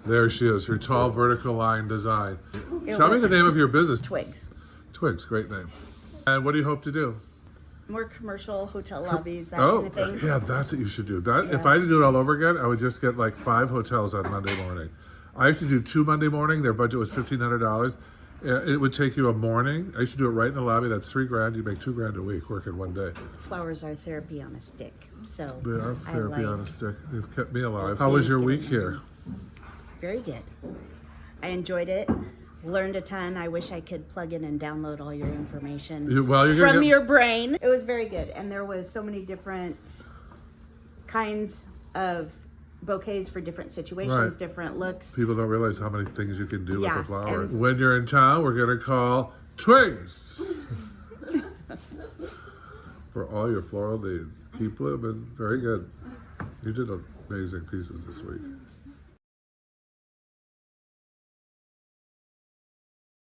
There she is, her tall vertical line design. Tell me the name of your business. Twigs. Twigs, great name. And what do you hope to do? More commercial hotel lobbies, that Oh, kind of thing. yeah, that's what you should do. That If Yeah. I had to do it all over again, I would just get like 5 hotels on Monday morning. I used to do 2 Monday morning. Their budget was $1,500. It would take you a morning. I used to do it right in the lobby. That's $3,000. You make $2,000 a week working one day. Flowers are therapy on a stick, so They are I therapy on a like- stick. They've kept me alive. How was your week here? Very good. I enjoyed it. Learned a ton. I wish I could plug in and download all your information You're gonna from get, your brain. It was very good, and there was so many different kinds of bouquets for different situations, Right. different looks. People don't realize how many things you can do Yeah, with a flower. and- When you're in town, we're going to call Twigs for all your floral needs. Keep blooming. Very good. You did amazing pieces this week.